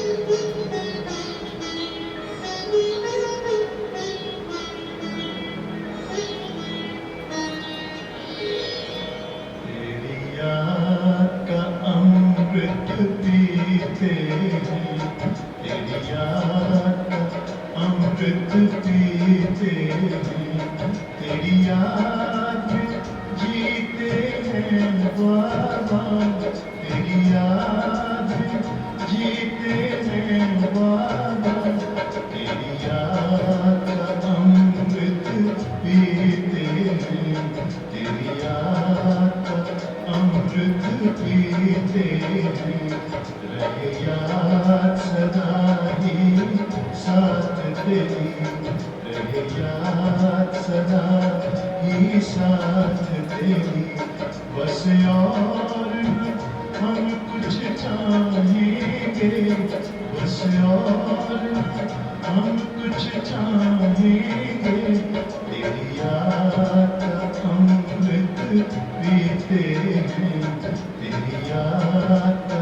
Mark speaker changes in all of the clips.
Speaker 1: तेरी याद का अमृत पीते हैं, तेरी याद का अमृत पीते हैं, तेरी याद में जीते हैं बाबा, तेरी याद में जीते हैं बाबा, तेरी याद का अमृत पीते हैं, तेरी याद का अमृत पीते हैं, रहे याद सदा ही साथ तेरी, रहे याद सदा ही साथ तेरी, बस और न हम कुछ चाहेंगे, बस और न हम कुछ चाहेंगे, तेरी याद का अमृत पीते हैं, तेरी याद का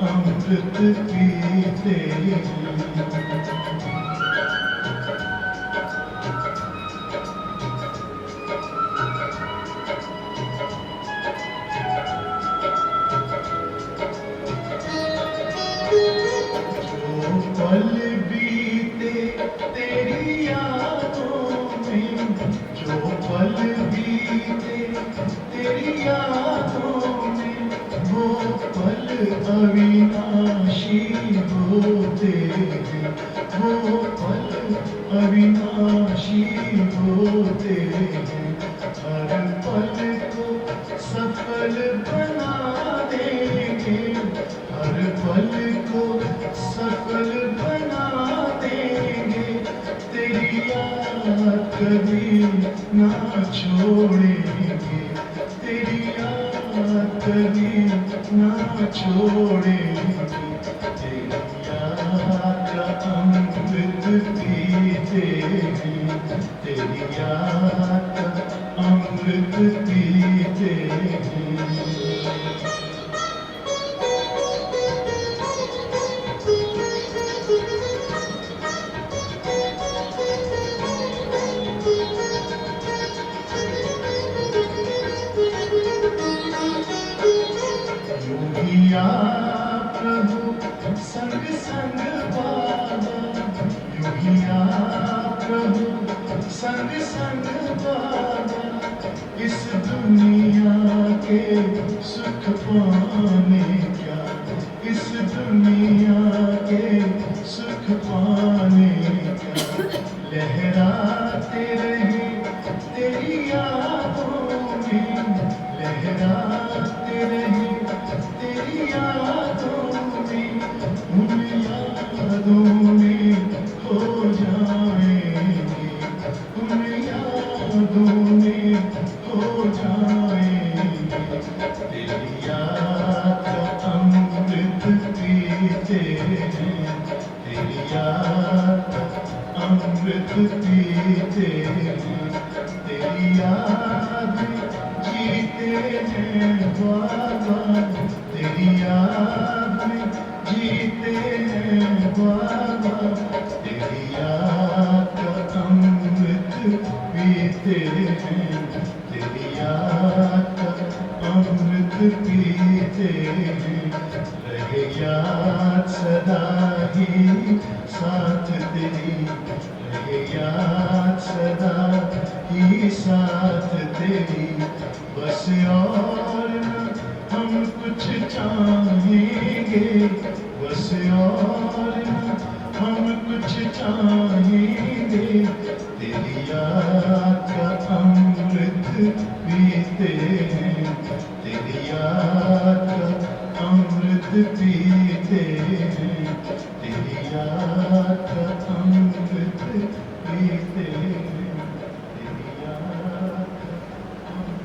Speaker 1: अमृत पीते हैं। जो पल बीते तेरी यादों में, जो पल बीते तेरी यादों में, वो पल अविनाशी होते हैं, वो पल अविनाशी होते हैं, हर पल को सफल बना देंगे, हर पल को सफल बना देंगे, तेरी याद कभी ना छोड़ेंगे, तेरी याद कभी ना छोड़ेंगे, तेरी याद का अमृत पीते हैं, तेरी याद का अमृत पीते हैं। यूं आप प्रभु संग संग बाबा, यूं आप प्रभु संग संग बाबा, इस दुनिया के सुख पाने क्या, इस दुनिया के सुख पाने क्या, लहराते रहे तेरी यादों में, लहराते रहे तेरी यादों में, उन यादों में खो जाएंगे, उन यादों में खो जाएंगे, तेरी याद का अमृत पीते हैं, तेरी याद का अमृत पीते हैं, तेरी याद में जीते हैं बाबा, तेरी याद में जीते हैं बाबा, तेरी याद का अमृत पीते हैं, तेरी याद का अमृत पीते हैं, रहे याद सदा ही साथ तेरी, रहे याद सदा ही साथ तेरी, बस और न हम कुछ चाहेंगे, बस और न हम कुछ चाहेंगे, तेरी याद का अमृत पीते हैं, तेरी याद का अमृत पीते हैं, तेरी याद का अमृत पीते हैं, तेरी याद का अमृत।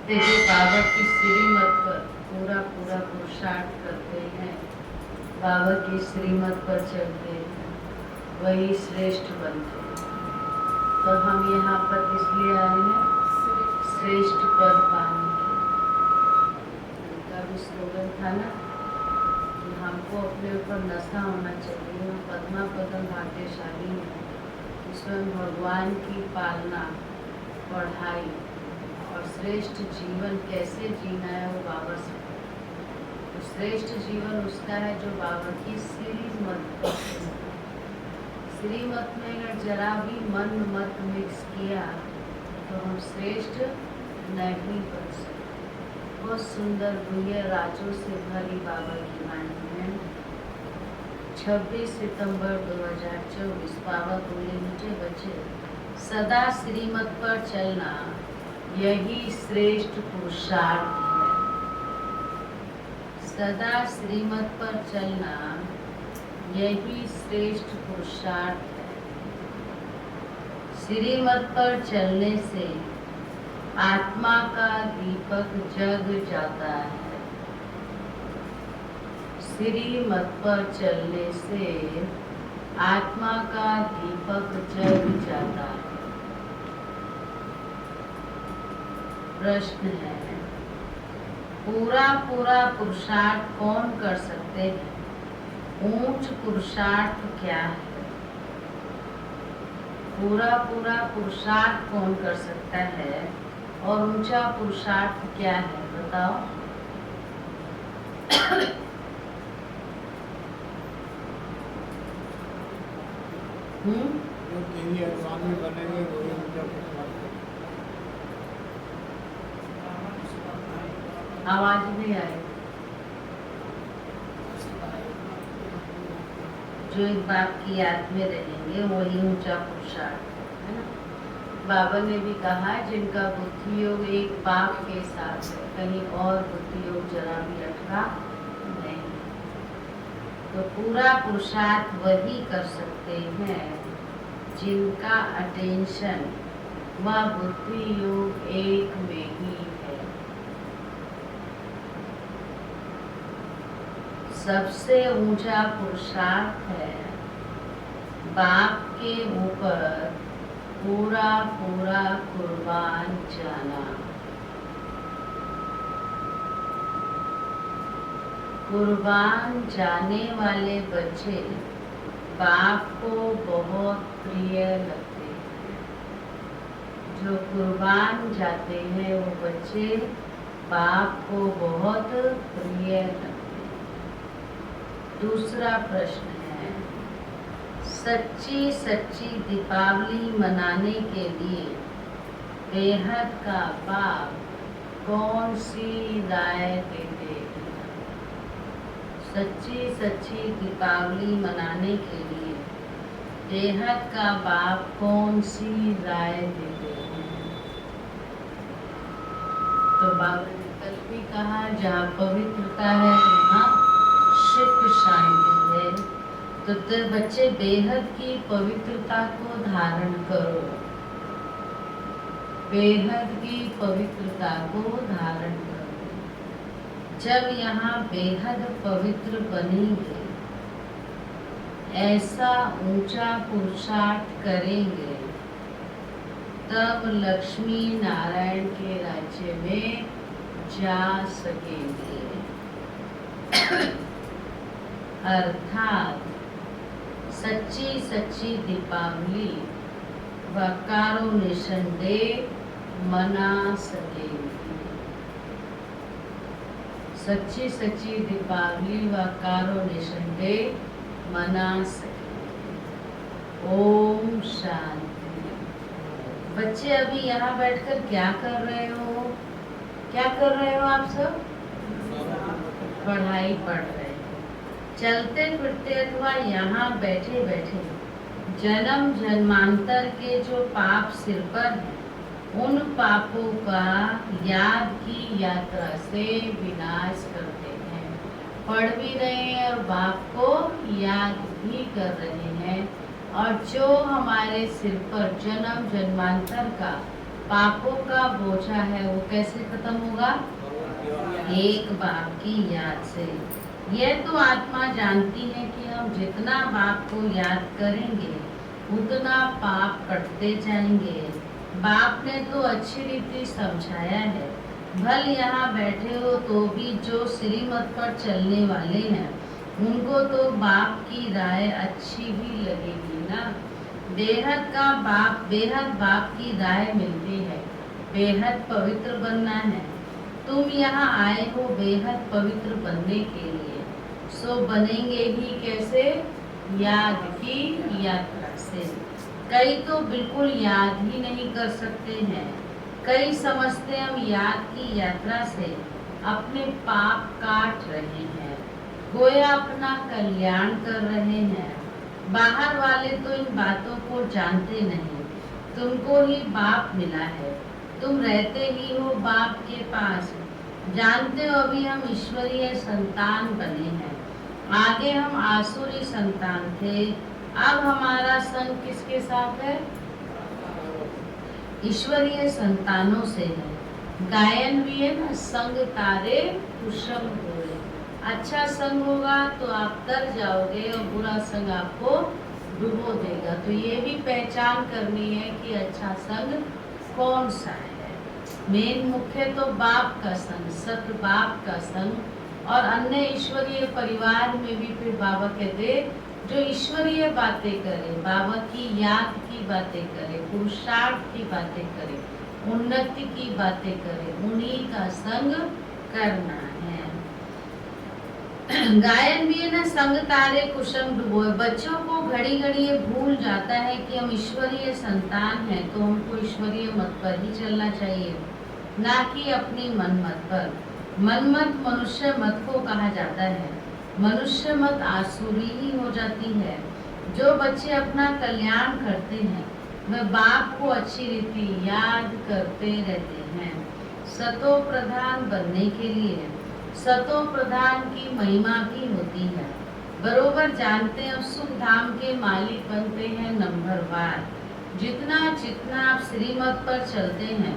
Speaker 2: ते जो बाबा की श्रीमत पर पूरा पूरा पुरुषार्थ करते हैं, बाबा की श्रीमत पर चलते हैं, वही श्रेष्ठ बनते हैं। तो हम यहाँ पर इसलिए आए हैं श्रेष्ठ पद पाने के। उनका भी स्लोगन था ना कि हमको अपने ऊपर नशा होना चाहिए, हम पद्मा पदम भाग्यशाली हैं। इसमें भगवान की पालना, पढ़ाई और श्रेष्ठ जीवन कैसे जीना है वो बाबा से। तो श्रेष्ठ जीवन उसका है जो बाबा की श्रीमत, श्रीमत में अगर जरा भी मन मत मिक्स किया तो हम श्रेष्ठ नहीं बन सकते। बहुत सुंदर गुह्य राजों से भरी बाबा की वाणी है। 26 सितंबर 2024 बाबा बोले, मीठे बच्चे, सदा श्रीमत पर चलना यही श्रेष्ठ पुरुषार्थ है। सदा श्रीमत पर चलना यही श्रेष्ठ पुरुषार्थ है। श्रीमत पर चलने से आत्मा का दीपक जग जाता है। श्रीमत पर चलने से आत्मा का दीपक जग जाता है। प्रश्न है, पूरा पूरा पुरुषार्थ कौन कर सकते हैं? ऊंच पुरुषार्थ क्या है? पूरा पूरा पुरुषार्थ कौन कर सकता है और ऊंचा पुरुषार्थ क्या है, बताओ।
Speaker 3: जो तेरी स्वामी बनेंगे वही ऊंचा पुरुषार्थ है।
Speaker 2: आवाज नहीं आई। जो एक बाप की याद में रहेंगे वही ऊंचा पुरुषार्थ है ना। बाबा ने भी कहा जिनका बुद्धि योग एक बाप के साथ है, कहीं और बुद्धि योग जरा भी अटका नहीं। तो पूरा पुरुषार्थ वही कर सकते हैं जिनका अटेंशन व बुद्धि योग एक में ही है। सबसे ऊंचा पुरुषार्थ है बाप के ऊपर पूरा पूरा कुर्बान जाना। कुर्बान जाने वाले बच्चे बाप को बहुत प्रिय लगते हैं। जो कुर्बान जाते हैं वो बच्चे बाप को बहुत प्रिय लगते हैं। दूसरा प्रश्न है, सच्ची सच्ची दीपावली मनाने के लिए बेहद का बाप कौन सी राय देते हैं? सच्ची सच्ची दीपावली मनाने के लिए बेहद का बाप कौन सी राय देते हैं? तो बाबा ने कल भी कहा, जहाँ पवित्रता है वहाँ सुख शांति है। तो बच्चे बेहद की पवित्रता को धारण करो, बेहद की पवित्रता को धारण करो। जब यहाँ बेहद पवित्र बनेंगे, ऐसा ऊंचा पुरुषार्थ करेंगे, तब लक्ष्मी नारायण के राज्य में जा सकेंगे। अर्थात सच्ची सच्ची दीपावली व कारुणेशन डे मना सकेंगे। सच्ची सच्ची दीपावली व कारुणेशन डे मना सकेंगे। ओम शांति। बच्चे अभी यहाँ बैठकर क्या कर रहे हो? क्या कर रहे हो आप सब? पढ़ाई पढ़ रहे हो। चलते फिरते अथवा यहाँ बैठे बैठे जन्म जन्मांतर के जो पाप सिर पर हैं, उन पापों का याद की यात्रा से विनाश करते हैं। पढ़ भी रहे हैं और बाप को याद भी कर रहे हैं। और जो हमारे सिर पर जन्म जन्मांतर का पापों का बोझा है वो कैसे खत्म होगा? एक बाप की याद से। यह तो आत्मा जानती है कि हम जितना बाप को याद करेंगे उतना पाप कटते जाएंगे। बाप ने तो अच्छी रीति समझाया है। भल यहाँ बैठे हो तो भी जो श्रीमत पर चलने वाले हैं उनको तो बाप की राय अच्छी भी लगेगी ना। बेहद बाप की राय मिलती है। बेहद पवित्र बनना है। तुम यहाँ आए हो बेहद पवित्र बनने के लिए, सो बनेंगे ही कैसे? याद की यात्रा से। कई तो बिल्कुल याद ही नहीं कर सकते हैं। कई समझते हम याद की यात्रा से अपने पाप काट रहे हैं, गोया अपना कल्याण कर रहे हैं। बाहर वाले तो इन बातों को जानते नहीं। तुमको ही बाप मिला है, तुम रहते ही हो बाप के पास। जानते हो अभी हम ईश्वरीय संतान बने हैं, आगे हम आसुरी संतान थे। अब हमारा संग किसके साथ है? ईश्वरीय संतानों से है। गायन भी है ना, संग तारे कुशल होए। अच्छा संग होगा तो आप तर जाओगे और बुरा संग आपको डुबो देगा। तो ये भी पहचान करनी है कि अच्छा संग कौन सा है। मेन मुख्य तो बाप का संग, सत बाप का संग। और अन्य ईश्वरीय परिवार में भी फिर बाबा कहते जो ईश्वरीय बातें करे, बाबा की याद की बातें करे, पुरुषार्थ की बातें करे, उन्नति की बातें करे, उन्हीं का संग करना है। गायन भी है ना, संग तारे कुसुम डुबोए। बच्चों को घड़ी घड़ी ये भूल जाता है कि हम ईश्वरीय संतान हैं, तो हमको ईश्वरीय मत पर ही चलना चाहिए, ना कि अपनी मन मत पर। मन मत मनुष्य मत को कहा जाता है। मनुष्य मत आसुरी ही हो जाती है। जो बच्चे अपना कल्याण करते हैं वह बाप को अच्छी रीति याद करते रहते हैं। सतो प्रधान बनने के लिए सतो प्रधान की महिमा भी होती है। बरोबर जानते हैं सुख धाम के मालिक बनते हैं नंबरवार। जितना जितना आप श्रीमत पर चलते हैं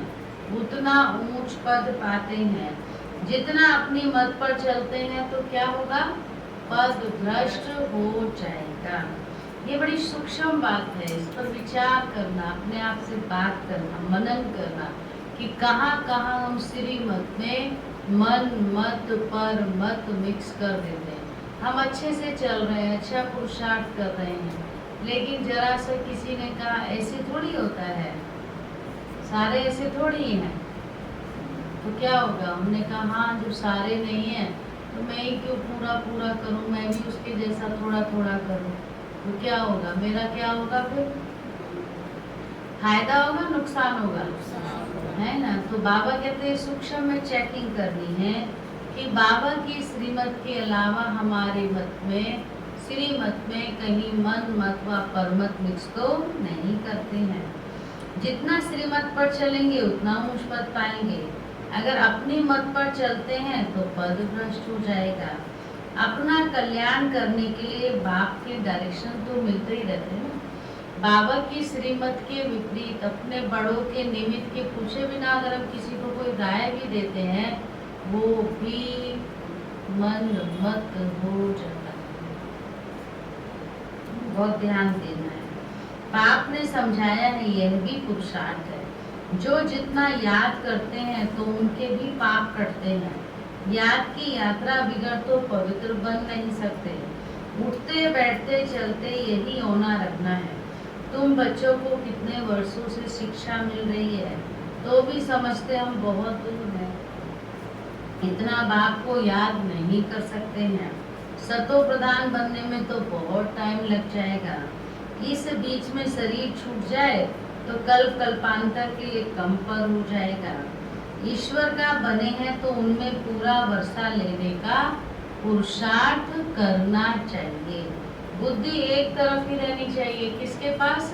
Speaker 2: उतना ऊंच पद पाते हैं। जितना अपनी मत पर चलते हैं तो क्या होगा? पद भ्रष्ट हो जाएगा। ये बड़ी सूक्ष्म बात है, इस पर विचार करना, अपने आप से बात करना, मनन करना कि कहाँ कहाँ हम श्रीमत में मन मत पर मत मिक्स कर देते हैं। हम अच्छे से चल रहे हैं, अच्छा पुरुषार्थ कर रहे हैं, लेकिन जरा सा किसी ने कहा ऐसे थोड़ी होता है, सारे ऐसे थोड़ी हैं, तो क्या होगा? हमने कहा हाँ जब सारे नहीं हैं तो मैं ही क्यों पूरा पूरा करूं, मैं भी उसके जैसा थोड़ा थोड़ा करूं, तो क्या होगा? मेरा क्या होगा? फिर फायदा होगा नुकसान होगा, है ना? तो बाबा कहते हैं सूक्ष्म में चेकिंग करनी है कि बाबा की श्रीमत के अलावा हमारे मत में, श्रीमत में कहीं मन मत व परमत मिक्स तो नहीं करते हैं। जितना श्रीमत पर चलेंगे उतना ऊंच पद पाएंगे। अगर अपनी मत पर चलते हैं तो पद भ्रष्ट हो जाएगा। अपना कल्याण करने के लिए बाप के डायरेक्शन तो मिलते ही रहते हैं। बाबा की श्रीमत के विपरीत अपने बड़ों के निमित्त के पूछे बिना अगर हम किसी को कोई राय भी देते हैं वो भी मन मत हो जाता है। बहुत ध्यान देना है। बाप ने समझाया है, यह भी पुरुषार्थ है। जो जितना याद करते हैं तो उनके भी पाप कटते हैं। याद की यात्रा बिगड़ तो पवित्र बन नहीं सकते। उठते बैठते चलते यही होना रखना है। तुम बच्चों को कितने वर्षों से शिक्षा मिल रही है तो भी समझते हम बहुत दूर हैं, इतना बाप को याद नहीं कर सकते हैं। सतो प्रधान बनने में तो बहुत टाइम लग जाएगा। इस बीच में शरीर छूट जाए तो कल्प कल्पांतर के लिए कम पर हो जाएगा। ईश्वर का बने हैं तो उनमें पूरा वर्षा लेने का पुरुषार्थ करना चाहिए। बुद्धि एक तरफ ही रहनी चाहिए। किसके पास?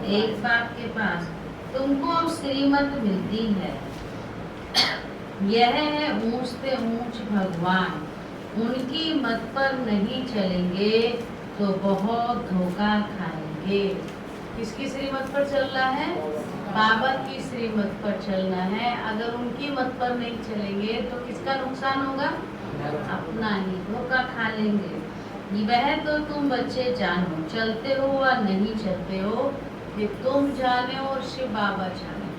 Speaker 2: एक बाप के पास। तुमको श्रीमत मिलती है, यह है ऊंच से ऊंच भगवान। उनकी मत पर नहीं चलेंगे तो बहुत धोखा खाएंगे। किसकी श्रीमत पर चल रहा है? बाबा की श्रीमत पर चलना है। अगर उनकी मत पर नहीं चलेंगे तो किसका नुकसान होगा? अपना ही धोखा खा लेंगे। वह तो तुम बच्चे जानो, चलते हो या नहीं चलते हो, ये तुम जाने और शिव बाबा जाने।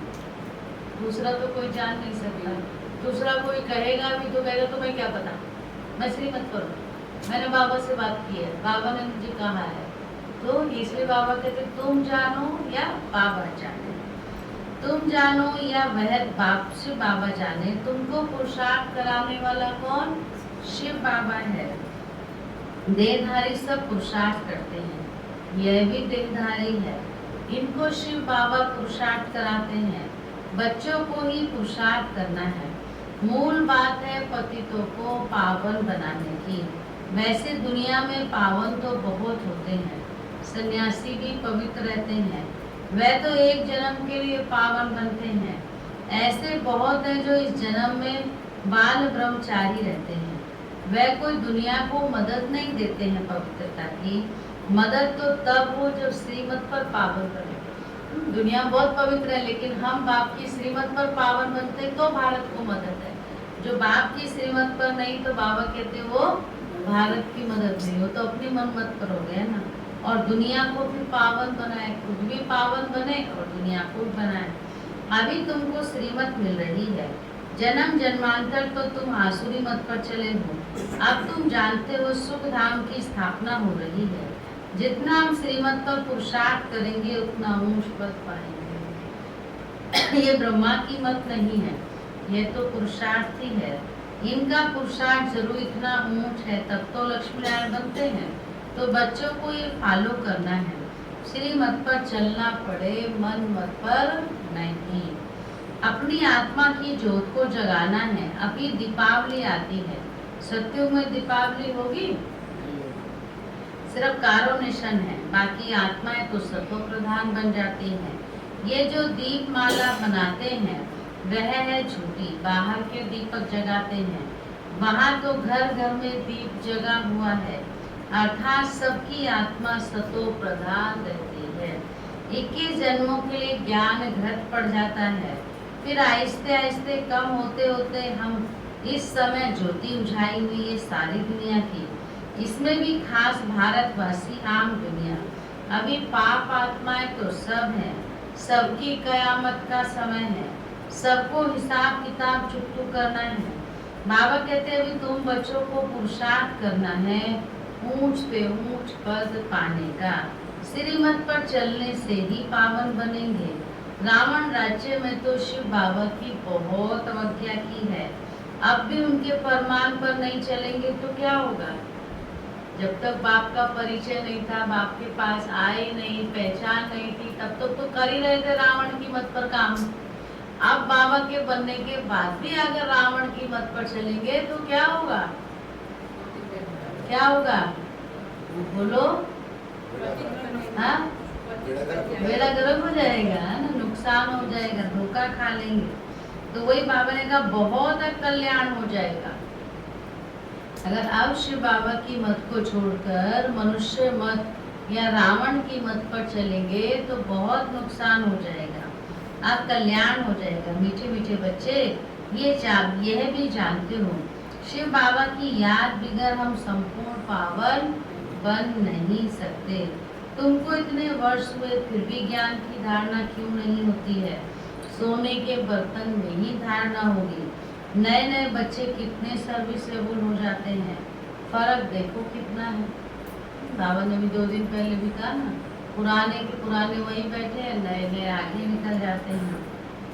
Speaker 2: दूसरा तो कोई जान नहीं सकता। दूसरा कोई कहेगा भी तो कहेगा तुम्हें क्या पता, मैं श्रीमत पर हूँ, मैंने बाबा से बात की है, बाबा ने मुझे कहा है। तो इसलिए बाबा कहते तुम जानो या बाबा जाने। तुम जानो या वह बाप से बाबा जाने। तुमको पुरुषार्थ कराने वाला कौन? शिव बाबा है। देहधारी सब पुरुषार्थ करते हैं, यह भी देहधारी है। इनको शिव बाबा पुरुषार्थ कराते हैं। बच्चों को ही पुरुषार्थ करना है। मूल बात है पतितों को पावन बनाने की। वैसे दुनिया में पावन तो बहुत होते हैं, सन्यासी भी पवित्र रहते हैं, वह तो एक जन्म के लिए पावन बनते हैं। ऐसे बहुत हैं जो इस जन्म में बाल ब्रह्मचारी रहते हैं। वह कोई दुनिया को मदद नहीं देते हैं पवित्रता की। मदद तो तब हो जब श्रीमत पर पावन बने। दुनिया बहुत पवित्र है, लेकिन हम बाप की श्रीमत पर पावन बनते तो भारत को मदद है। जो बाप की श्रीमत पर नहीं तो बाबा कहते वो भारत की मदद नहीं हो, तो अपनी मन मत पर हो गया ना। और दुनिया को भी पावन बनाए, खुद भी पावन बने और दुनिया को बनाए। अभी तुमको श्रीमत मिल रही है। जन्म जन्मांतर तो तुम आसुरी मत पर चले हो। अब तुम जानते हो सुख धाम की स्थापना हो रही है। जितना हम श्रीमत पर पुरुषार्थ करेंगे उतना ऊंच पद पाएंगे। ये ब्रह्मा की मत नहीं है, ये तो पुरुषार्थ ही है। इनका पुरुषार्थ जरूर इतना ऊंच है, तब तो लक्ष्मी नारायण बनते हैं। तो बच्चों को ये फॉलो करना है, श्रीमत पर चलना पड़े, मन मत पर नहीं। अपनी आत्मा की ज्योत को जगाना है। अभी दीपावली आती है, सत्युग में दीपावली होगी, सिर्फ कारोनेशन है, बाकी आत्माएं तो सत्व प्रधान बन जाती हैं। ये जो दीप माला बनाते हैं वह है झूठी। बाहर के दीपक जगाते हैं, वहाँ तो घर घर में दीप जगा हुआ है। अर्थात सबकी आत्मा सतो प्रधान रहती है। 21 जन्मों के लिए ज्ञान घट पड़ जाता है, फिर आहिस्ते आहिस्ते कम होते होते हम इस समय ज्योति उठाई हुई है सारी दुनिया की, इसमें भी खास भारतवासी आम दुनिया। अभी पाप आत्माएं तो सब हैं, सबकी कयामत का समय है, सबको हिसाब किताब चुकतू करना है। बाबा कहते हैं अभी तुम बच्चों को पुरुषार्थ करना है ऊंच पे ऊंच पद पाने का। श्रीमत पर चलने से ही पावन बनेंगे। रावण राज्य में तो शिव बाबा की बहुत अवज्ञा की है। अब भी उनके फरमान पर नहीं चलेंगे तो क्या होगा? जब तक बाप का परिचय नहीं था, बाप के पास आए नहीं, पहचान नहीं थी, तब तक तो कर ही रहे थे रावण की मत पर काम। अब बाबा के बनने के बाद भी अगर रावण की मत पर चलेंगे तो क्या होगा? क्या होगा बोलो? हाँ, बेड़ा गर्क हो जाएगा ना, नुकसान हो जाएगा, धोखा खा लेंगे। तो वही बाबा ने कहा बहुत कल्याण हो जाएगा। अगर अब शिव बाबा की मत को छोड़कर मनुष्य मत या रावण की मत पर चलेंगे तो बहुत नुकसान हो जाएगा, अब कल्याण हो जाएगा। मीठे मीठे बच्चे यह भी जानते हो, शिव बाबा की याद बिगर हम संपूर्ण पावन बन नहीं सकते। तुमको इतने वर्ष हुए फिर भी ज्ञान की धारणा क्यों नहीं होती है? सोने के बर्तन में ही धारणा होगी। नए नए बच्चे कितने सर्विसेबल हो जाते हैं, फर्क देखो कितना है। बाबा ने भी 2 दिन पहले भी कहा ना, पुराने के पुराने वही बैठे हैं, नए नए आगे निकल जाते हैं।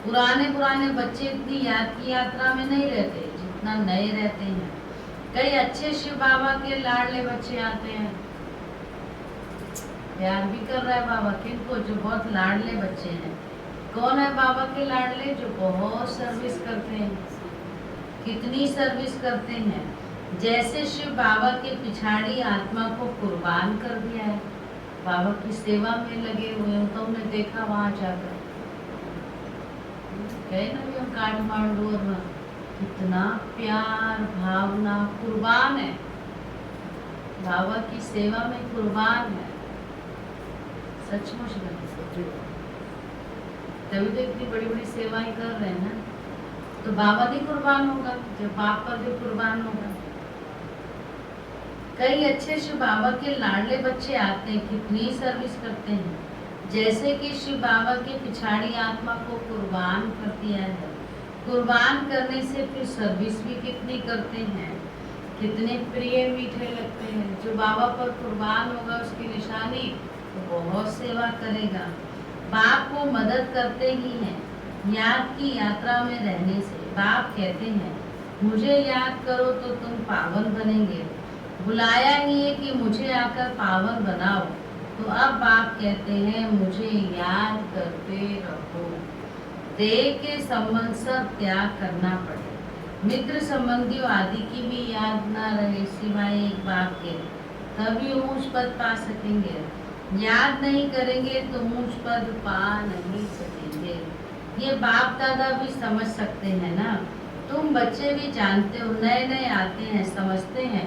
Speaker 2: पुराने बच्चे इतनी याद की यात्रा में नहीं रहते जितना नए रहते हैं। कई अच्छे शिव बाबा के लाडले बच्चे आते हैं, प्यार भी कर रहा है बाबा किनको? जो बहुत लाडले बच्चे हैं। कौन है बाबा के लाडले? जो बहुत सर्विस करते हैं। कितनी सर्विस करते हैं? जैसे शिव बाबा के पिछाड़ी आत्मा को कुर्बान कर दिया है, बाबा की सेवा में लगे हुए हैं। तो हमने देखा वहां जाकर, गए ना भी हम काठमांडू, और कितना प्यार भावना कुर्बान है, बाबा की सेवा में कुर्बान है। सचमुच में तभी तो इतनी बड़ी बड़ी सेवाएं कर रहे हैं ना। तो बाबा नहीं कुर्बान होगा जब बाप पर जो कुर्बान होगा। कई अच्छे शिव बाबा के लाडले बच्चे आते हैं, कितनी सर्विस करते हैं, जैसे कि शिव बाबा के पिछाड़ी आत्मा को कुर्बान कर दिया है। कुर्बान करने से फिर सर्विस भी कितनी करते हैं, कितने प्रिय मीठे लगते हैं। जो बाबा पर कुर्बान होगा उसकी निशानी तो बहुत सेवा करेगा। बाप को मदद करते ही हैं याद की यात्रा में रहने से। बाप कहते हैं मुझे याद करो तो तुम पावन बनेंगे। बुलाया ही है कि मुझे आकर पावन बनाओ, तो अब बाप कहते हैं मुझे याद करते रहो। देह के संबंध सब त्याग करना पड़े, मित्र संबंधियों आदि की भी याद ना रहे सिवाय एक बाप के, तभी ऊंच पद पा सकेंगे। याद नहीं करेंगे तो ऊंच पद पा नहीं सकेंगे। ये बाप दादा भी समझ सकते हैं ना। तुम बच्चे भी जानते हो, नए नए आते हैं, समझते हैं,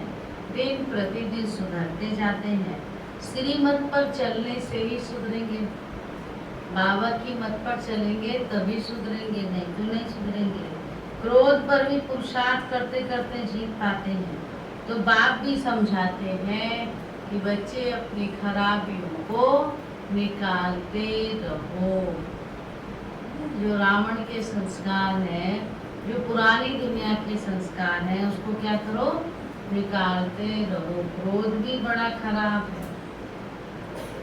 Speaker 2: दिन प्रतिदिन सुधरते जाते हैं। श्रीमत पर चलने से ही सुधरेंगे। बाबा की मत पर चलेंगे तभी सुधरेंगे, नहीं तो नहीं सुधरेंगे। क्रोध पर भी पुरुषार्थ करते करते जीत पाते हैं। तो बाप भी समझाते हैं कि बच्चे अपनी खराबियों को निकालते रहो। जो रावण के संस्कार हैं, जो पुरानी दुनिया के संस्कार हैं, उसको क्या करो, निकालते रहो। क्रोध भी बड़ा खराब है,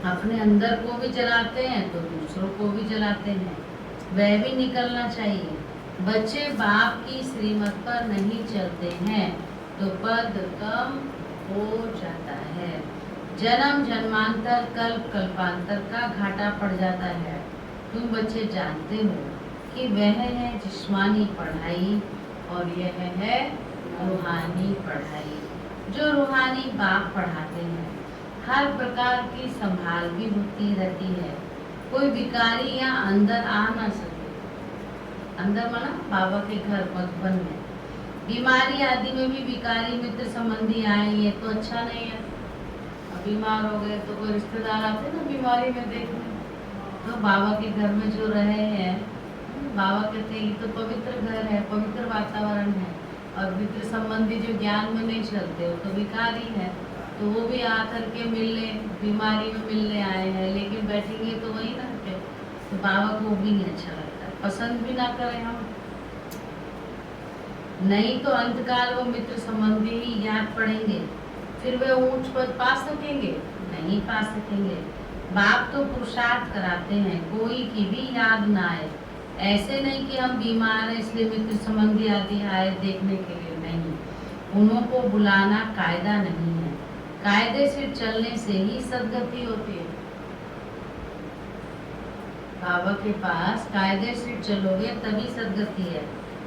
Speaker 2: अपने अंदर को भी जलाते हैं तो दूसरों को भी जलाते हैं, वह भी निकलना चाहिए। बच्चे बाप की श्रीमत पर नहीं चलते हैं तो पद कम हो जाता है। जन्म जन्मांतर कल्प कल्पांतर का घाटा पड़ जाता है। तुम बच्चे जानते हो कि वह है जिस्मानी पढ़ाई और यह है रूहानी पढ़ाई। जो रूहानी बाप पढ़ाते हैं, हर प्रकार की संभाल भी होती रहती है। कोई भिखारी या अंदर आ ना सके। अंदर माना बाबा के घर मधुबन में बीमारी आदि में भी भिखारी मित्र संबंधी आए, ये तो अच्छा नहीं है। अब बीमार हो गए तो कोई रिश्तेदार आते ना बीमारी में देखने, तो बाबा के घर में जो रहे हैं, बाबा कहते हैं ये तो पवित्र घर है, पवित्र वातावरण है। और मित्र संबंधी जो ज्ञान में नहीं चलते वो तो भिखारी है, तो वो भी आकर के मिलने, बीमारी में मिलने आए हैं, लेकिन बैठेंगे तो वही ना के, तो बाबा को भी नहीं अच्छा लगता है, पसंद भी ना करें हम। नहीं तो अंतकाल वो मित्र संबंधी ही याद पड़ेंगे, फिर वे ऊंच पद पा सकेंगे, नहीं पा सकेंगे। बाप तो पुरुषार्थ कराते हैं कोई की भी याद ना आए। ऐसे नहीं कि हम बीमार हैं इसलिए मित्र संबंधी आदि आए देखने के लिए, नहीं। उनको बुलाना कायदा नहीं है। कायदे से चलने से ही सदगति होती है। बाबा के पास कायदे से चलोगे तभी सदगति है,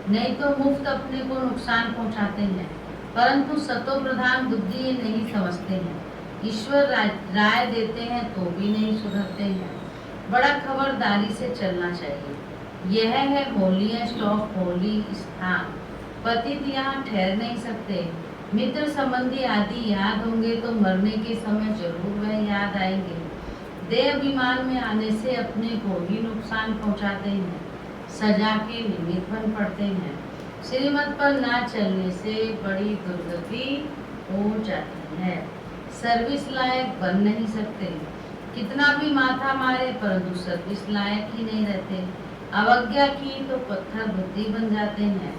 Speaker 2: नहीं तो मुफ्त अपने को नुकसान पहुंचाते हैं। परंतु सतो प्रधान बुद्धि ये नहीं समझते हैं। ईश्वर राय देते हैं तो भी नहीं सुधरते हैं। बड़ा खबरदारी से चलना चाहिए। यह है होलीएस्ट ऑफ होली स्थान। पतित यहाँ ठहर नहीं सकते। मित्र संबंधी आदि याद होंगे तो मरने के समय जरूर वह याद आएंगे। देह अभिमान में आने से अपने को ही नुकसान पहुंचाते हैं, सजा के निमित्त बन पड़ते हैं। श्रीमत पर ना चलने से बड़ी दुर्गति हो जाती है। सर्विस लायक बन नहीं सकते, कितना भी माथा मारे परंतु सर्विस लायक ही नहीं रहते। अवज्ञा की तो पत्थर बुद्धि बन जाते हैं।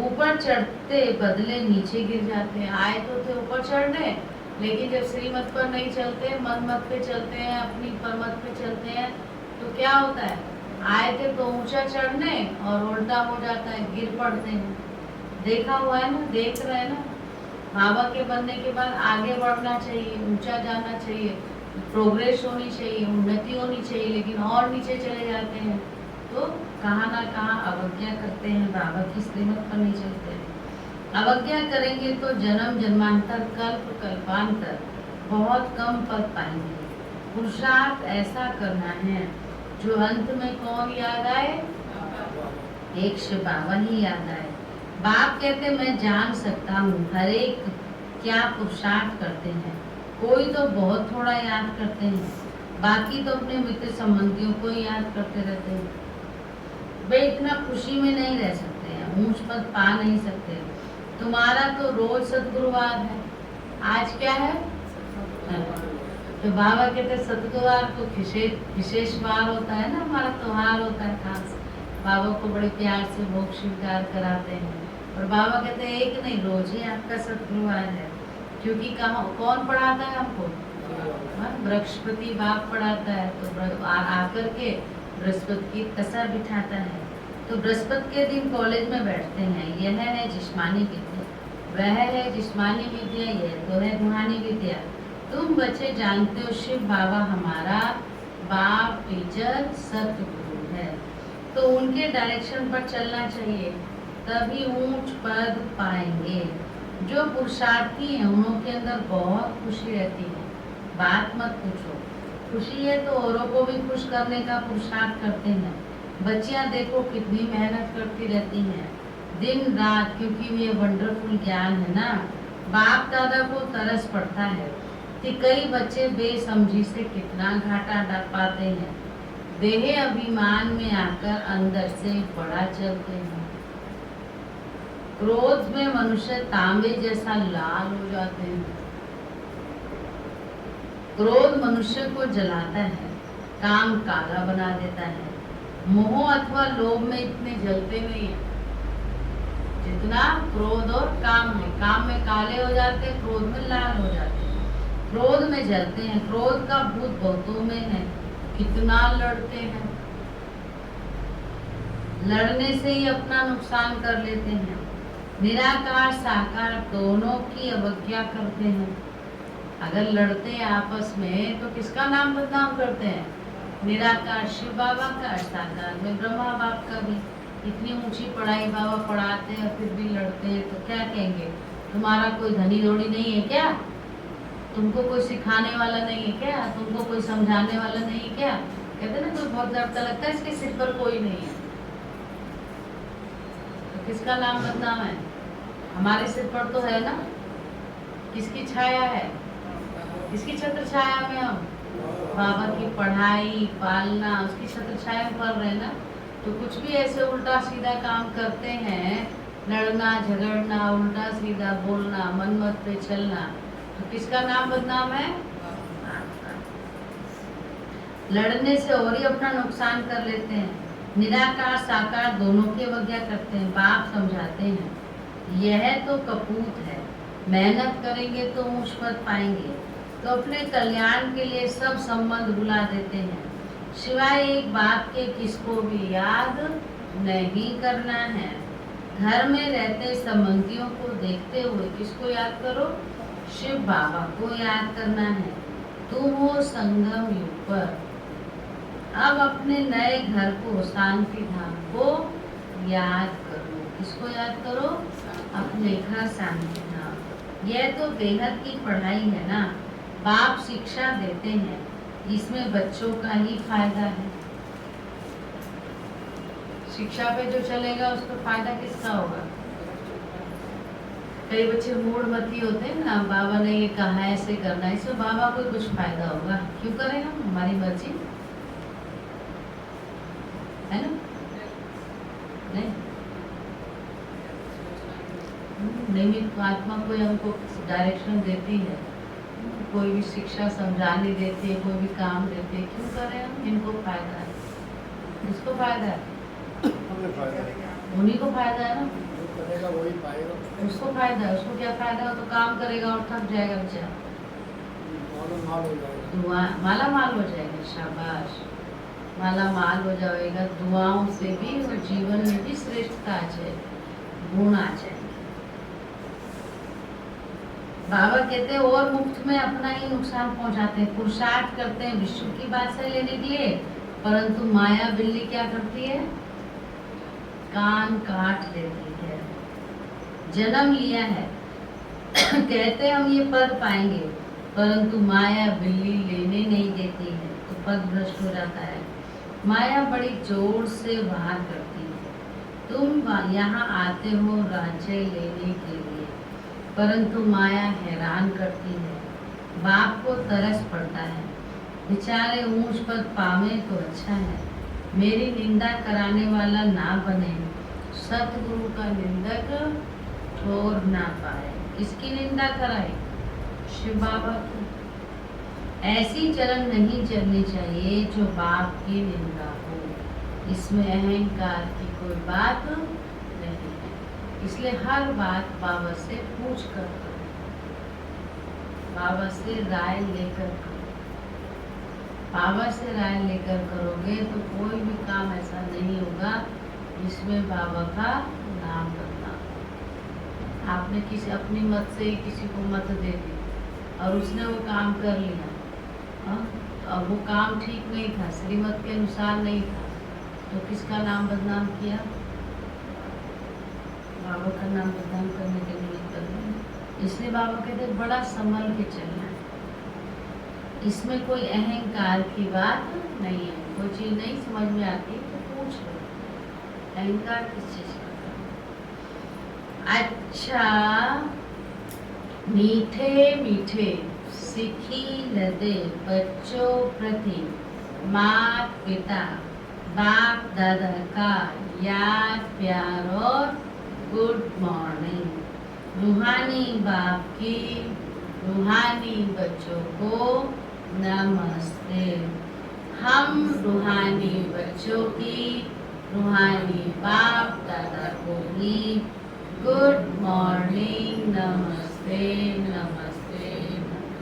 Speaker 2: ऊपर चढ़ते बदले नीचे गिर जाते हैं। आए तो थे ऊपर चढ़ने, लेकिन जब श्रीमत पर नहीं चलते, मन मत पे चलते हैं, अपनी परमत पे चलते हैं, तो क्या होता है, आए थे तो ऊंचा चढ़ने और उल्टा हो जाता है, गिर पड़ते हैं। देखा हुआ है ना, देख रहे हैं ना। बाबा के बनने के बाद आगे बढ़ना चाहिए, ऊंचा जाना चाहिए, प्रोग्रेस होनी चाहिए, उन्नति होनी चाहिए, लेकिन और नीचे चले जाते हैं तो कहाँ ना कहाँ अवज्ञा करते हैं, बाबा की श्रीमत पर नहीं चलते हैं। अवज्ञा करेंगे तो जन्म जन्मांतर कल्प कल्पांतर बहुत कम पद पाएंगे। पुरुषार्थ ऐसा करना है जो अंत में कौन याद आए, एक शिव बाबा ही याद आए। बाप कहते मैं जान सकता हूँ हर एक क्या पुरुषार्थ करते हैं। कोई तो बहुत थोड़ा याद करते हैं, बाकी तो अपने मित्र संबंधियों को याद करते रहते हैं। वे इतना खुशी में नहीं रह सकते हैं, ऊंच पद पा नहीं सकते। तुम्हारा तो रोज सतगुरुवार है, आज क्या है? तो बाबा कहते सतगुरुवार तो विशेष वार होता है ना, हमारा त्योहार होता है खास। बाबा को बड़े प्यार से भोग स्वीकार कराते हैं, और बाबा कहते हैं एक नहीं, रोज ही आपका सतगुरुवार है। क्योंकि कहाँ कौन पढ़ाता है हमको? बृहस्पति बाप पढ़ाता है। तो आकर के बृहस्पति की कसा बिठाता है। तो बृहस्पति के दिन कॉलेज में बैठते हैं। यह है जिस्मानी विद्या, वह है जिस्मानी विद्या, यह तो है रूहानी विद्या। तुम बच्चे जानते हो शिव बाबा हमारा बाप, टीचर, सतगुरु है। तो उनके डायरेक्शन पर चलना चाहिए, तभी ऊंच पद पाएंगे। जो पुरुषार्थी हैं उनों के अंदर बहुत खुशी रहती है, बात मत पूछो। खुशी है तो औरों को भी खुश करने का पुरुषार्थ करते हैं। बच्चियां देखो कितनी मेहनत करती रहती हैं दिन रात, क्योंकि ये वंडरफुल ज्ञान है ना। बाप दादा को तरस पड़ता है कि कई बच्चे बेसमझी से कितना घाटा डाल पाते हैं। देह अभिमान में आकर अंदर से बड़ा चलते हैं। क्रोध में मनुष्य तांबे जैसा लाल हो जाते हैं। क्रोध मनुष्य को जलाता है, काम काला बना देता है। मोह अथवा लोभ में इतने जलते नहीं है जितना क्रोध और काम में काले हो जाते हैं, क्रोध में लाल हो जाते हैं। क्रोध में जलते हैं, क्रोध का भूत बहुतों में है, कितना लड़ते हैं। लड़ने से ही अपना नुकसान कर लेते हैं। निराकार साकार दोनों की अवज्ञा करते हैं। अगर लड़ते हैं आपस में तो किसका नाम बदनाम करते हैं? निराकार शिव बाबा का, साकार में ब्रह्मा बाप का भी। इतनी ऊंची पढ़ाई बाबा पढ़ाते हैं फिर भी लड़ते हैं, तो क्या कहेंगे? तुम्हारा कोई धनी धोड़ी नहीं है क्या? तुमको कोई सिखाने वाला नहीं है क्या? तुमको कोई समझाने वाला नहीं है क्या? कहते ना कोई बहुत डरता लगता है, इसके सिर पर कोई नहीं है। तो किसका नाम बदनाम है? हमारे सिर पर तो है ना। किसकी छाया है? किसकी छत्र छाया में हम? बाबा की पढ़ाई पालना, उसकी छत्र छाया में पल रहे ना। तो कुछ भी ऐसे उल्टा सीधा काम करते हैं, लड़ना झगड़ना, उल्टा सीधा बोलना, मनमत पे चलना, तो किसका नाम बदनाम है? लड़ने से और ही अपना नुकसान कर लेते हैं। निराकार साकार दोनों की अवज्ञा करते हैं। बाप समझाते हैं यह तो कपूत है, मेहनत करेंगे तो ऊंच पद पाएंगे। तो अपने कल्याण के लिए सब संबंध भुला देते हैं, सिवाय एक बात के किसको भी याद नहीं करना है। घर में रहते संबंधियों को देखते हुए किसको याद करो? शिव बाबा को याद करना है। तुम हो संगम युग पर। अब अपने नए घर को, शांति धाम को याद करो। किसको याद करो? अपने घर शांति धाम। यह तो बेहद की पढ़ाई है ना। बाप शिक्षा देते हैं, इसमें बच्चों का ही फायदा है। शिक्षा पे जो चलेगा उसका फायदा किसका होगा? कई बच्चे मूढ़मती होते हैं ना, बाबा ने ये कहा है ऐसे करना है, इसमें बाबा को कुछ फायदा होगा? क्यों करें हम? हमारी मर्जी है ना। नहीं, निमित्त आत्मा कोई हमको डायरेक्शन देती है, कोई भी शिक्षा समझाने देती है, कोई भी काम देती है, क्यों करें हम? इनको फायदा है। किसको फायदा है? उन्हीं को फायदा है ना।
Speaker 3: करेगा वही पाएगा।
Speaker 2: उसको फायदा है। उसको क्या फायदा है? तो काम करेगा और थक जाएगा बेचारा,
Speaker 3: माल हो जाएगा,
Speaker 2: माला माल हो जाएगा। शाबाश, माला माल हो जाएगा। दुआओं से भी और जीवन में भी श्रेष्ठता आ जाएगी, गुण आ जाएगी। बाबा कहते हैं और मुफ्त में अपना ही नुकसान पहुंचाते हैं। पुरुषार्थ करते हैं विश्व की बादशाही लेने के लिए, परंतु माया बिल्ली क्या करती है? कान काट लेती है। जन्म लिया है कहते हम ये पद पाएंगे, परंतु माया बिल्ली लेने नहीं देती है, तो पद भ्रष्ट हो जाता है। माया बड़ी जोर से वार करती है। तुम यहाँ आते हो राज्य लेने के लिए, परंतु माया हैरान करती है। बाप को तरस पड़ता है, बेचारे ऊंच पद पावे तो अच्छा है। मेरी निंदा कराने वाला ना बने, सतगुरु का निंदक ठोर ना पाए। किसकी निंदा कराए? शिव बाबा की। ऐसी चलन नहीं चलनी चाहिए जो बाप की निंदा हो। इसमें अहंकार की कोई बात नहीं है, इसलिए हर बात बाबा से पूछ कर करो, बाबा से राय लेकर करो। बाबा से राय लेकर करोगे तो कोई भी काम ऐसा नहीं होगा जिसमें बाबा का नाम बदनाम हो। आपने किसी अपनी मत से ही किसी को मत दे दी और उसने वो काम कर लिया, और वो काम ठीक नहीं था, श्रीमत के अनुसार नहीं था, तो किसका नाम बदनाम किया? बाबा का नाम बदनाम करने के लिए कर रहे। इसलिए बाबा कहते बड़ा संभल के चलना है, इसमें कोई अहंकार की बात नहीं है। कोई चीज नहीं समझ में आती तो पूछ लो, अहंकार किस चीज का? अच्छा, मीठे मीठे सिखी लदे बच्चों प्रति माता पिता बाप दादा का याद प्यार और गुड मॉर्निंग। रूहानी बाप की रूहानी बच्चों को नमस्ते। हम रूहानी बच्चों की रूहानी बाप दादा को भी गुड मॉर्निंग, नमस्ते नमस्ते नमस्ते।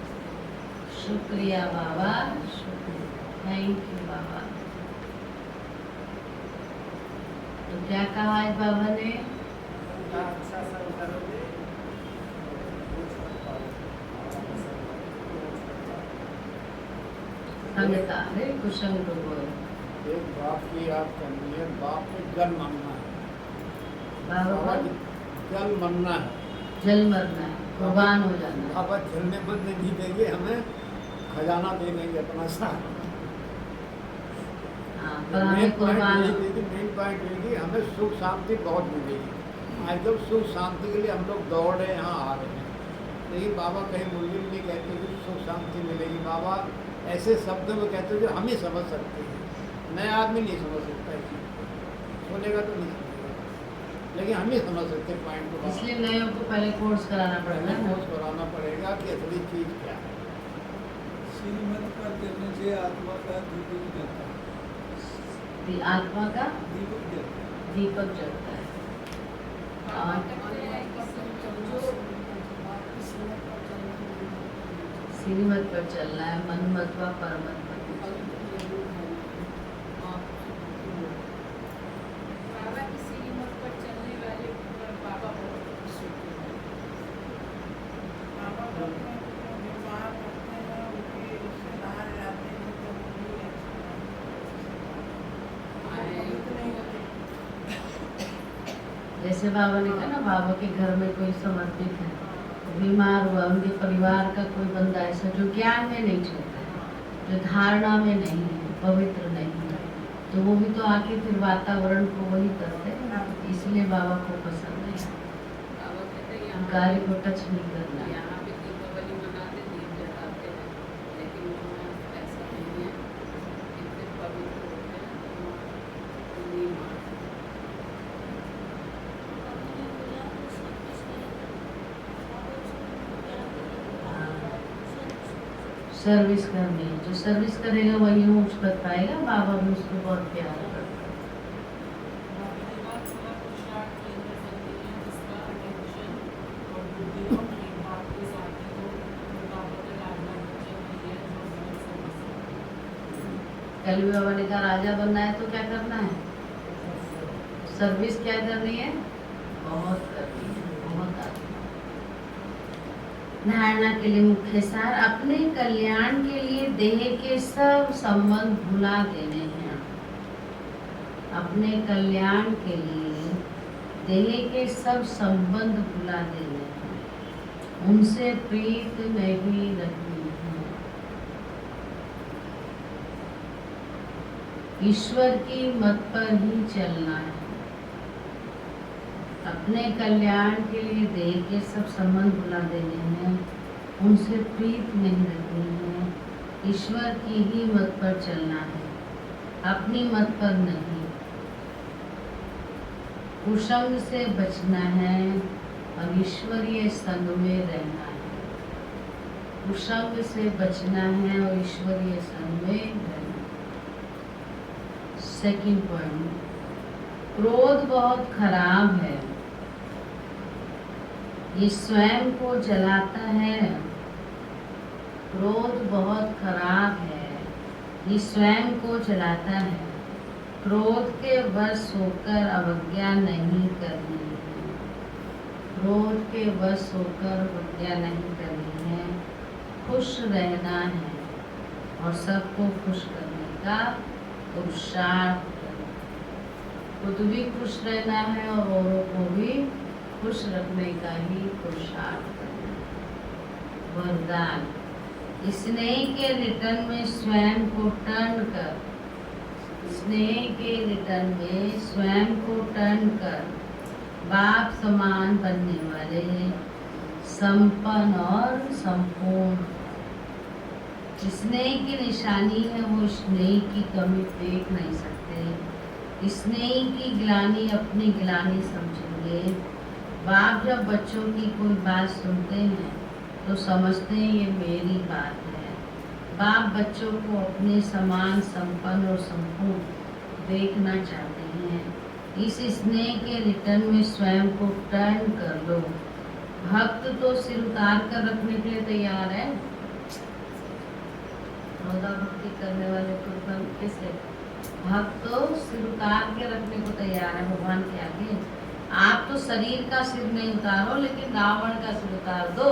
Speaker 2: शुक्रिया बाबा, शुक्रिया, थैंक यू बाबा। तो क्या कहा है बाबा ने?
Speaker 3: अच्छा सब करोगे
Speaker 2: संगता रे कुशंग डूबो।
Speaker 3: एक बाप की याद करनी है, बाप को जल मानना है,
Speaker 2: बाबा
Speaker 3: बाबा
Speaker 2: को
Speaker 3: की जल मानना है।
Speaker 2: जल मरना है, कुर्बान हो जाना है।
Speaker 3: बाबा जलने पर नहीं देंगे, हमें खजाना दे देंगे अपना साथ।
Speaker 2: हाँ, पर हमें कुर्बान
Speaker 3: मेन पॉइंट रहेगी, हमें सुख शांति बहुत मिलेगी। आज जब सुख शांति के लिए हम लोग दौड़ रहे हैं, यहाँ आ रहे हैं, लेकिन बाबा कहीं मूल्य नहीं कहते कि सुख शांति मिलेगी। बाबा ऐसे शब्दों में कहते हैं जो हम ही समझ सकते हैं, नया आदमी नहीं समझ सकता है, सुनेगा तो नहीं समझेगा, लेकिन हम ही समझ सकते हैं पॉइंट को।
Speaker 2: इसलिए नयों को पहले कोर्स कराना पड़ेगा ना।
Speaker 3: खोज कराना पड़ेगा कि असली चीज़ क्या है।
Speaker 4: श्रीमत पर करने से आत्मा का दीपक जलता है।
Speaker 2: आत्मा का
Speaker 4: दीपक जलता है।
Speaker 2: दीपक जलता है। श्रीमत पर चलना है, मन मत व परमत पर।
Speaker 5: बाबा की श्रीमत पर चलने वाले पर बाबा बहुत खुश होते हैं। बाबा को अपने व्यवहार करते हैं, उनके रिश्तेदार जाते हैं तो वो भी पवित्र नहीं होते।
Speaker 2: जैसे बाबा ने कहा ना, बाबा के घर में कोई समर्पित है, बीमार हुआ, उनके परिवार का कोई बंदा ऐसा जो ज्ञान में नहीं चलता है, जो धारणा में नहीं है, पवित्र नहीं है, तो वो भी तो आके फिर वातावरण को वही करते हैं। इसलिए बाबा को पसंद है,
Speaker 5: बाबा कहते हैं यहाँ
Speaker 2: कार्य को टच नहीं करना।
Speaker 5: यहाँ पे दीपावली मनाते, दीप जलाते हैं, लेकिन वहाँ ऐसा नहीं है, इतने पवित्र होते हैं, वहाँ नहीं मानते।
Speaker 2: सर्विस करनी है, जो सर्विस करेगा वही ऊँच कर पाएगा। बाबा भी उसको बहुत प्यार करता है। कल भी बाबा ने कहा राजा बनना है तो क्या करना है? सर्विस क्या करनी है? बहुत करनी है, बहुत आदमी। धारणा के लिए मुख्य सार, अपने कल्याण के लिए देह के सब संबंध भुला देने हैं। अपने कल्याण के लिए देह के सब संबंध भुला देने हैं, उनसे प्रीत नहीं रखनी है। ईश्वर की मत पर ही चलना है। अपने कल्याण के लिए देह के सब संबंध भुला देने हैं, उनसे प्रीत नहीं रखनी है, ईश्वर की ही मत पर चलना है। अपनी मत पर नहीं। कुसंग से बचना है और ईश्वरीय संग में रहना है। कुसंग से बचना है और ईश्वरीय संग में रहना। सेकंड पॉइंट, क्रोध बहुत खराब है, ये स्वयं को जलाता है। क्रोध बहुत खराब है, ये स्वयं को जलाता है। क्रोध के वश होकर अवज्ञा नहीं करनी है। क्रोध के वश होकर अवज्ञा नहीं करनी है। खुश रहना है और सबको खुश करने का पुरुषार्थ करना। खुद भी खुश रहना है और औरों को भी खुश रखने का ही पुरुषार्थ करना। वरदान, स्नेह के रिटर्न में स्वयं को टर्न कर, स्नेह के रिटर्न में स्वयं को टर्न कर बाप समान बनने वाले संपन्न और संपूर्ण। स्नेह की निशानी है, वो स्नेह की कमी देख नहीं सकते। स्नेह की गिलानी अपनी गिलानी समझेंगे। बाप जब बच्चों की कोई बात सुनते हैं तो समझते हैं ये मेरी बात है। बाप बच्चों को अपने समान संपन्न और संपूर्ण देखना चाहते हैं। इस स्नेह के रिटर्न में स्वयं को टर्न कर लो। भक्त तो सिर उतार कर रखने के लिए तैयार है। सौदा भक्ति करने वाले को कैसे? भक्त तो सिर उतार के रखने को तैयार है भगवान के आगे। आप तो शरीर का सिर नहीं उतारो, लेकिन रावण का सिर उतार दो।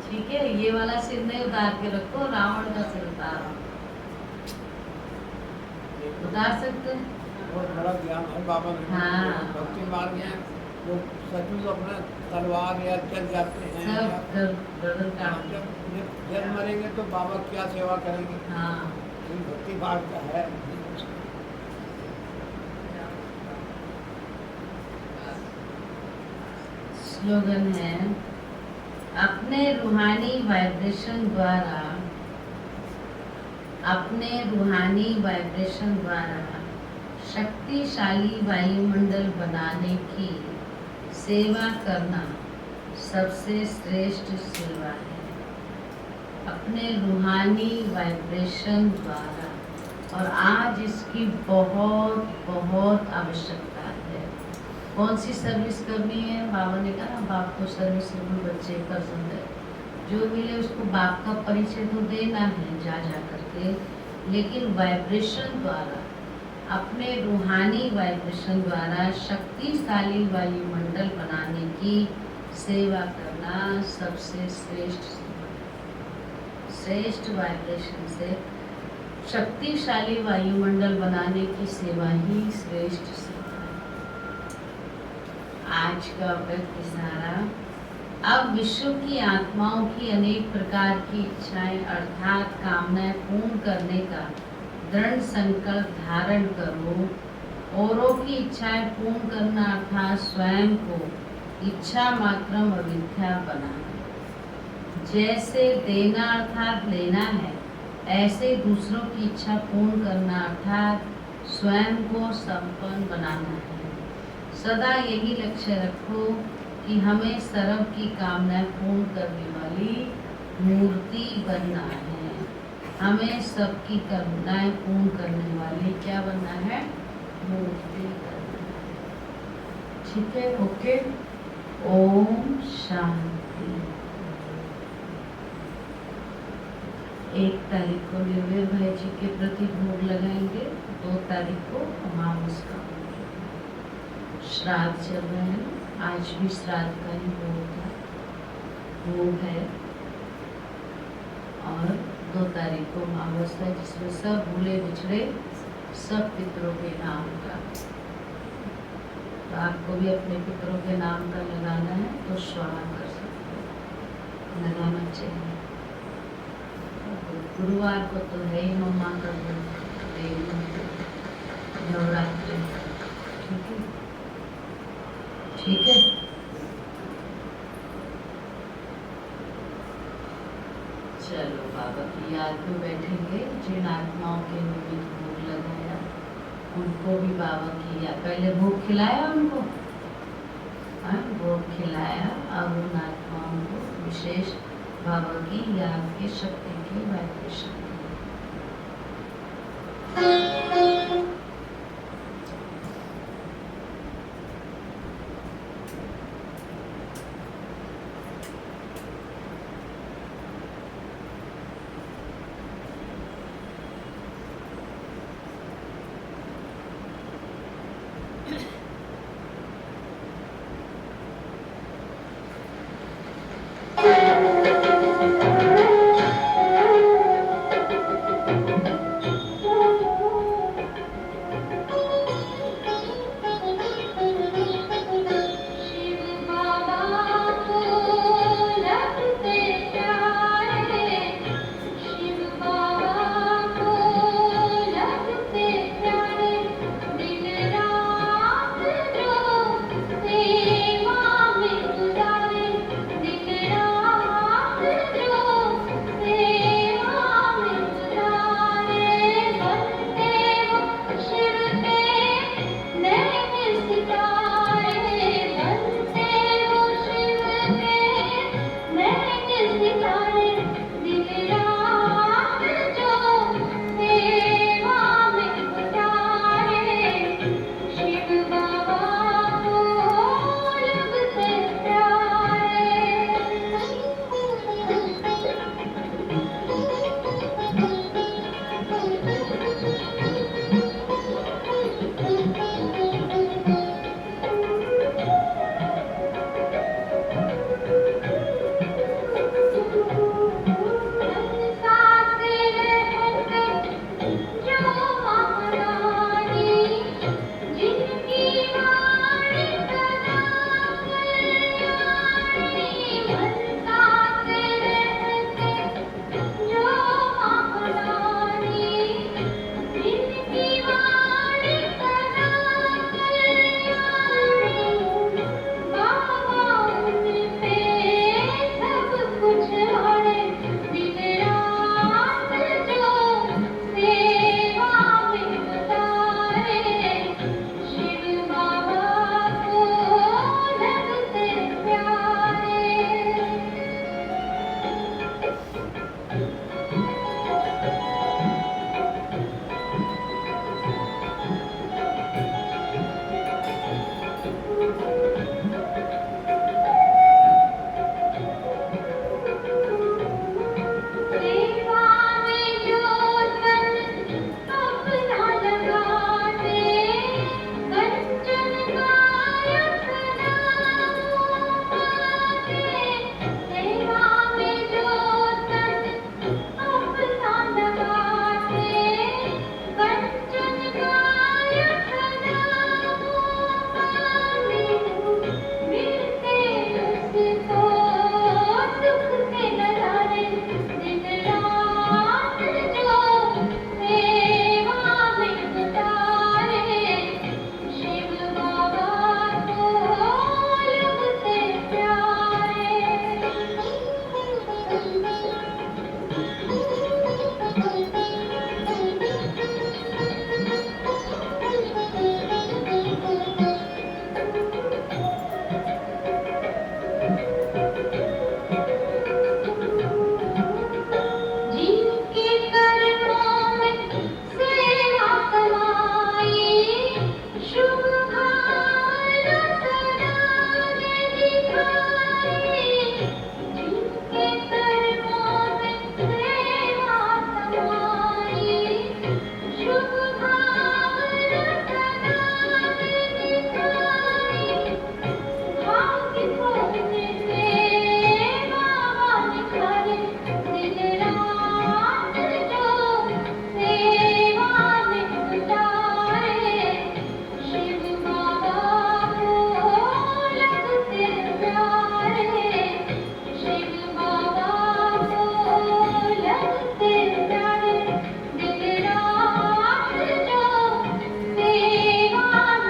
Speaker 2: ठीक है, ये वाला सिर नहीं उतार के रखो, रावण का सिर उतारो। उतार सकते हैं?
Speaker 3: बहुत बड़ा ज्ञान है बाबा ने।
Speaker 2: हाँ।
Speaker 3: भक्ति मार्ग में लोग सचमुच अपना तलवार या चल जाते हैं।
Speaker 2: सब गर्दन काट दो।
Speaker 3: जब मरेंगे तो बाबा क्या सेवा करेंगे?
Speaker 2: हाँ,
Speaker 3: ये भक्ति मार्ग का है।
Speaker 2: स्लोगन है, अपने रूहानी वाइब्रेशन द्वारा, अपने रूहानी वाइब्रेशन द्वारा शक्तिशाली वायुमंडल बनाने की सेवा करना सबसे श्रेष्ठ सेवा है। अपने रूहानी वाइब्रेशन द्वारा, और आज इसकी बहुत बहुत आवश्यकता है। कौन सी सर्विस करनी है? बाबा ने कहा बाप को सर्विस बच्चे पसंद है, जो मिले उसको बाप का परिचय तो देना है जा करके, लेकिन वाइब्रेशन द्वारा, अपने रूहानी वाइब्रेशन द्वारा शक्तिशाली वायुमंडल बनाने की सेवा करना सबसे श्रेष्ठ सेवा है। श्रेष्ठ वाइब्रेशन से शक्तिशाली वायुमंडल बनाने की सेवा ही श्रेष्ठ सेवा है। आज का व्यक्ति सारा, अब विश्व की आत्माओं की अनेक प्रकार की इच्छाएं अर्थात कामनाएं पूर्ण करने का दृढ़ संकल्प धारण करो। औरों की इच्छाएं पूर्ण करना अर्थात स्वयं को इच्छा मात्रम अविद्या बनाना। जैसे देना अर्थात लेना है, ऐसे दूसरों की इच्छा पूर्ण करना अर्थात स्वयं को संपन्न बनाना है। सदा यही लक्ष्य रखो कि हमें सर्व की कामनाएं पूर्ण करने वाली मूर्ति बनना है। हमें सबकी कामनाएं पूर्ण करने वाली क्या बनना है? मूर्ति बनना है। ठीक है, ओके। ओम शांति। 1 तारीख को निर्भय भाई जी के प्रति भोग लगाएंगे। 2 तारीख को अमावस का श्राद्ध चल रहे हैं। आज भी श्राद्ध का ही भोग है। और 2 तारीख को अमावस है, जिसमें सब भूले बिछड़े सब पितरों के नाम का, तो आपको भी अपने पितरों के नाम का लगाना है तो स्वाहा कर सकते हैं, लगाना चाहिए। गुरुवार को तो है ही मम्मा का नवरात्रि। ठीक है, ठीक है। चलो बाबा की याद में बैठेंगे जिन आत्माओं के निमित्त भोग लगाया, उनको भी बाबा की याद, पहले भोग खिलाया उनको, भोग खिलाया, अब उन आत्माओं को विशेष बाबा की याद की शक्ति की वाइब्रेशन